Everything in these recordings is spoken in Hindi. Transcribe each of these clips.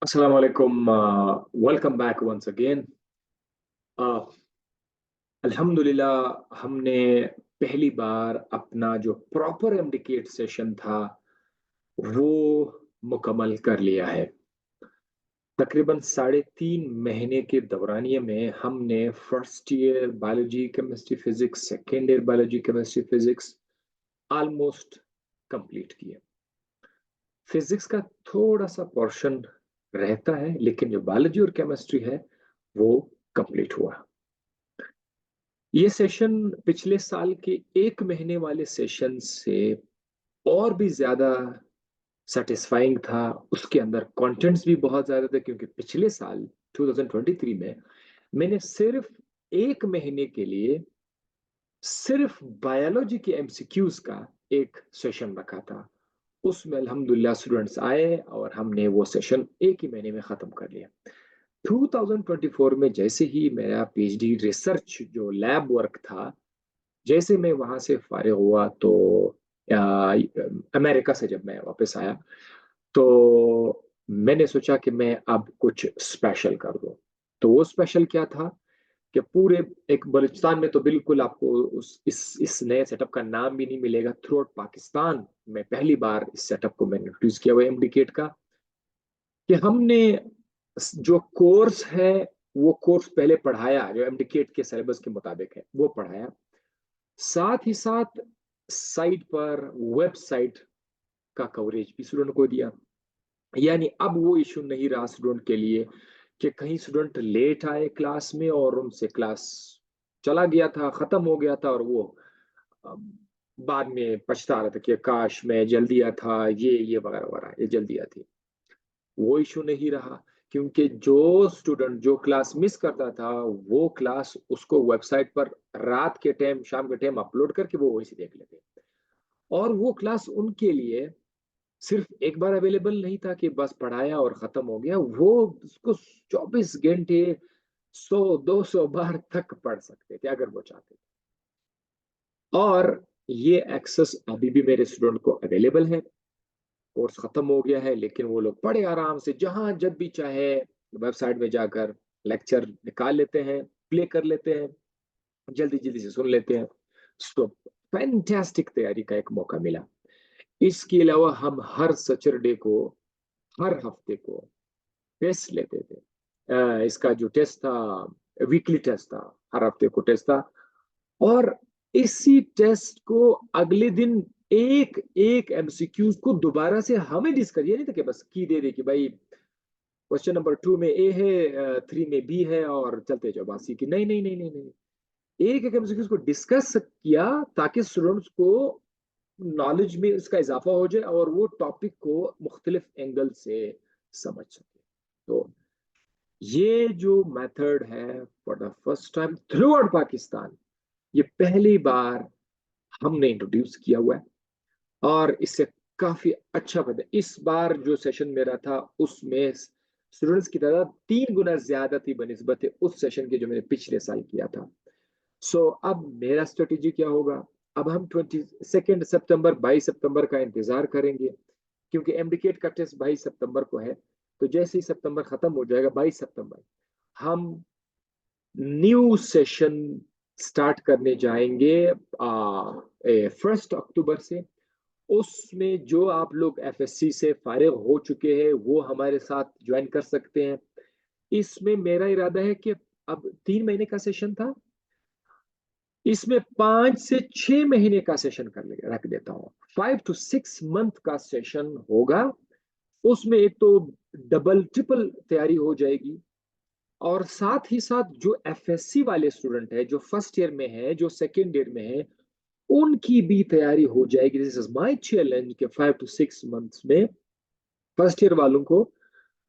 Assalamu alaikum. Welcome back once again. अल्हम्दुलिल्लाह हमने पहली बार अपना जो प्रॉपर एमडीकेट सेशन था वो मुकम्मल कर लिया है। तकरीबन 3.5 महीने के दौरानिए में हमने first year biology chemistry physics, second year biology chemistry physics almost complete किए। फिजिक्स का थोड़ा सा पोर्शन रहता है, लेकिन जो बायोलॉजी और केमिस्ट्री है वो कंप्लीट हुआ। ये सेशन पिछले साल के 1 महीने वाले सेशन से और भी ज्यादा सेटिस्फाइंग था। उसके अंदर कंटेंट्स भी बहुत ज्यादा थे, क्योंकि पिछले साल 2023 में मैंने सिर्फ 1 महीने के लिए सिर्फ बायोलॉजी के एमसीक्यूज का एक सेशन रखा था। उसमें अल्हम्दुलिल्लाह स्टूडेंट्स आए और हमने वो सेशन एक ही महीने में खत्म कर लिया। 2024 में जैसे ही मेरा पीएचडी रिसर्च जो लैब वर्क था, जैसे मैं वहां से फारिग हुआ तो अमेरिका से जब मैं वापस आया तो मैंने सोचा कि मैं अब कुछ स्पेशल कर दूं। तो वो स्पेशल क्या था कि पूरे एक बलूचिस्तान में तो बिल्कुल आपको इस नए सेटअप का नाम भी नहीं मिलेगा। थ्रू आउट पाकिस्तान में पहली बार इस सेटअप को मैंने इंट्रोड्यूस किया हुआ एमडीकेट का, कि हमने जो कोर्स है वो कोर्स पहले पढ़ाया, जो एमडीकेट के सिलेबस के मुताबिक है वो पढ़ाया। साथ ही साथ साइट पर वेबसाइट का कवरेज भी स्टूडेंट को दिया। यानी अब वो इशू नहीं रहा स्टूडेंट के लिए कि कहीं स्टूडेंट लेट आए क्लास में और उनसे क्लास चला गया था, खत्म हो गया था, और वो अम, बाद में पछता रहा था कि काश मैं जल्दी आया था, ये वगैरह वगैरह, ये जल्दी आती। वो इशू नहीं रहा, क्योंकि जो स्टूडेंट जो क्लास मिस करता था वो क्लास उसको वेबसाइट पर रात के टाइम, शाम के टाइम अपलोड करके वो वहीं से देख लेते। और वो क्लास उनके लिए सिर्फ एक बार अवेलेबल नहीं था कि बस पढ़ाया और खत्म हो गया। वो उसको 24 घंटे 100-200 बार तक पढ़ सकते थे अगर वो चाहते थे। और ये एक्सेस अभी भी मेरे स्टूडेंट को अवेलेबल है। कोर्स खत्म हो गया है, लेकिन वो लोग पढ़े आराम से, जहां जब भी चाहे वेबसाइट में जाकर लेक्चर निकाल लेते हैं, प्ले कर लेते हैं, जल्दी जल्दी से सुन लेते हैं। तो फैंटास्टिक तैयारी का एक मौका मिला। इसके अलावा हम हर सैटरडे को, हर हफ्ते को टेस्ट लेते थे। इसका जो टेस्ट था, वीकली टेस्ट था, हर हफ्ते को टेस्ट था। और इसी टेस्ट को अगले दिन एक एक एमसीक्यूज को दोबारा से हमें डिस्कस, ये नहीं था कि बस की दे दे कि भाई क्वेश्चन नंबर 2 में ए है, 3 में बी है और चलते जाओ बासी की। नहीं नहीं नहीं नहीं नहीं, एक एक एमसीक्यूज को डिस्कस किया ताकि स्टूडेंट्स को नॉलेज में इसका इजाफा हो जाए और वो टॉपिक को मुख्तलिफ एंगल से समझ सके। तो ये जो मेथड है for the first time through out Pakistan, ये पहली बार हमने इंट्रोड्यूस किया हुआ है और इससे काफी अच्छा फायदा। इस बार जो सेशन मेरा था उसमें स्टूडेंट्स की तादाद 3 गुना ज्यादा थी बनिस्बत उस सेशन के जो मैंने पिछले साल किया था। अब मेरा स्ट्रेटेजी क्या होगा? अब हम 22 सितंबर 22 सितंबर का इंतजार करेंगे, क्योंकि एमडीकेट का टेस्ट 22 सितंबर को है। तो जैसे ही सितंबर खत्म हो जाएगा, 22 सितंबर, हम न्यू सेशन स्टार्ट करने जाएंगे 1 अक्टूबर से। उसमें जो आप लोग एफएससी से फारिग हो चुके हैं वो हमारे साथ ज्वाइन कर सकते हैं। इसमें मेरा इरादा है कि अब 3 महीने का सेशन था, इसमें 5 से 6 महीने का सेशन रख देता हूँ। 5 to 6 मंथ का सेशन होगा। उसमें एक तो डबल ट्रिपल तैयारी हो जाएगी, और साथ ही साथ जो एफएससी वाले स्टूडेंट है, जो फर्स्ट ईयर में है, जो सेकेंड ईयर में है, उनकी भी तैयारी हो जाएगी। दिस इज माय चैलेंज कि 5 to 6 मंथ्स में फर्स्ट ईयर वालों को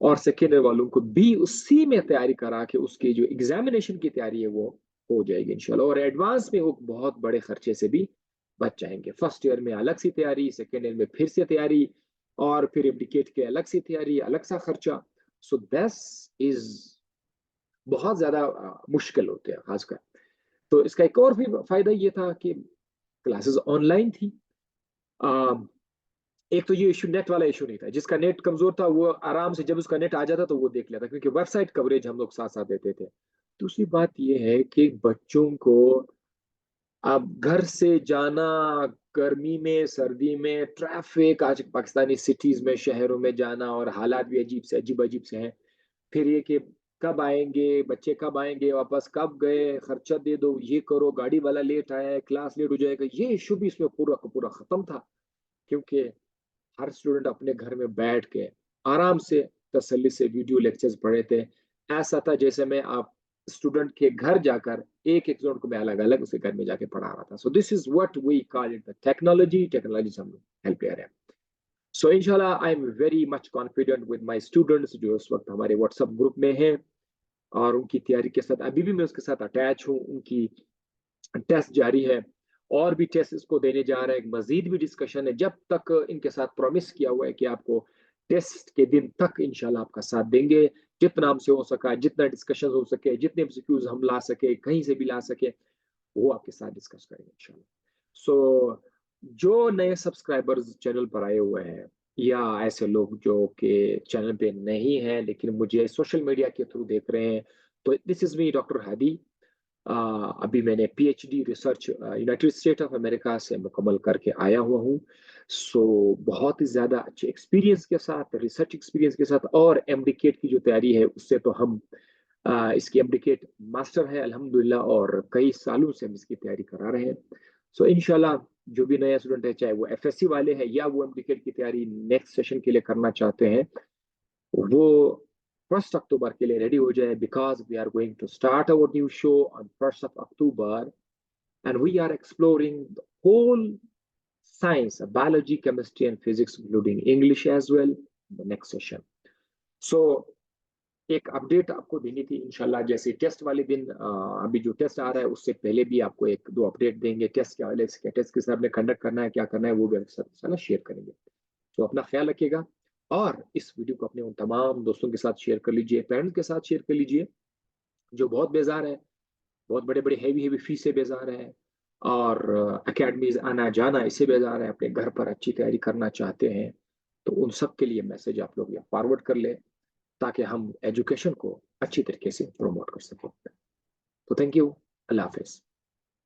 और सेकेंड ईयर वालों को भी उसी में तैयारी करा के उसकी जो एग्जामिनेशन की तैयारी है वो हो जाएगी इंशाल्लाह। और एडवांस में वो बहुत बड़े खर्चे से भी बच जाएंगे। फर्स्ट ईयर में अलग सी तैयारी, सेकेंड ईयर में फिर से तैयारी, और फिर एप्लीकेट के अलग सी तैयारी, अलग सा खर्चा। सो दिस इज बहुत ज्यादा मुश्किल होते हैं खासकर। तो इसका एक और भी फायदा ये था कि क्लासेस ऑनलाइन थी। एक तो ये इशू नेट वाला इशू नहीं था, जिसका नेट कमजोर था वो आराम से जब उसका नेट आ जाता तो वो देख लेता, क्योंकि वेबसाइट कवरेज हम लोग साथ साथ देते थे। दूसरी बात ये है कि बच्चों को अब घर से जाना, गर्मी में सर्दी में ट्रैफिक, आज पाकिस्तानी सिटीज में शहरों में जाना, और हालात भी अजीब अजीब से हैं। फिर ये कि कब आएंगे बच्चे, कब आएंगे वापस, कब गए, खर्चा दे दो, ये करो, गाड़ी वाला लेट आया है, क्लास लेट हो जाएगा, ये इशू भी इसमें पूरा का पूरा खत्म था। क्योंकि हर स्टूडेंट अपने घर में बैठ के आराम से तसल्ली से वीडियो लेक्चर्स पढ़े थे। ऐसा था जैसे मैं आप स्टूडेंट के घर जाकर एक एक स्टूडेंट को मैं अलग अलग उसके घर में जाके पढ़ा रहा था। So this is what we call it the technology. Technology से हम हेल्प ले रहे हैं। सो इंशाल्लाह I am very much confident with my students जो इस वक्त हमारे व्हाट्सएप ग्रुप में हैं, और उनकी तैयारी के साथ अभी भी मैं उसके साथ अटैच हूँ। उनकी टेस्ट जारी है, और भी टेस्ट इसको देने जा रहे हैं, मजीद भी डिस्कशन है। जब तक इनके साथ प्रॉमिस किया हुआ है कि आपको टेस्ट के दिन तक इंशाल्लाह आपका साथ देंगे, जितना हमसे हो सका, जितना डिस्कशन हो सके, जितने एमसीक्यूज हम ला सके, कहीं से भी ला सके, वो आपके साथ डिस्कस करेंगे इंशाल्लाह। सो जो नए सब्सक्राइबर्स चैनल पर आए हुए हैं, या ऐसे लोग जो कि चैनल पे नहीं हैं लेकिन मुझे सोशल मीडिया के थ्रू देख रहे हैं, तो this is me doctor Hadi. अभी मैंने PhD research United state of America से मुकम्मल करके आया हुआ हूँ। सो बहुत ही ज़्यादा अच्छे एक्सपीरियंस के साथ, रिसर्च एक्सपीरियंस के साथ, और एमडीकेट की जो तैयारी है उससे तो हम इसकी एमडीकेट मास्टर है अल्हम्दुलिल्लाह, और कई सालों से हम इसकी तैयारी करा रहे हैं। सो इंशाल्लाह जो भी नया स्टूडेंट है, चाहे वो एफएससी वाले हैं या वो एमडीकेट की तैयारी नेक्स्ट सेशन के लिए करना चाहते हैं, वो 1 अक्टूबर के लिए रेडी हो जाए, because we are going to start our new show on 1 October, and we are exploring the whole science, biology, chemistry, and physics, including English as well, in the next session. So, एक अपडेट आपको देनी थी इंशाल्लाह, जैसे टेस्ट वाले दिन, अभी जो टेस्ट आ रहा है उससे पहले भी आपको एक दो अपडेट देंगे टेस्ट के हवाले से, टेस्ट किस तरह कंडक्ट करना है, क्या करना है, वो भी आपके साथ इंशाल्लाह शेयर करेंगे। तो अपना ख्याल रखिएगा, और इस वीडियो को अपने उन तमाम दोस्तों के साथ शेयर कर लीजिए, पेरेंट्स के साथ शेयर कर लीजिए, जो बहुत बेजार है, बहुत बड़े बड़े हैवी हैवी फीस से बेजार है, और एकेडमीज आना जाना इससे बेजार है, अपने घर पर अच्छी तैयारी करना चाहते हैं, तो उन सब के लिए मैसेज आप लोग ये फॉरवर्ड कर ले, ताकि हम एजुकेशन को अच्छी तरीके से प्रमोट कर सकें। तो थैंक यू। Allah Hafiz.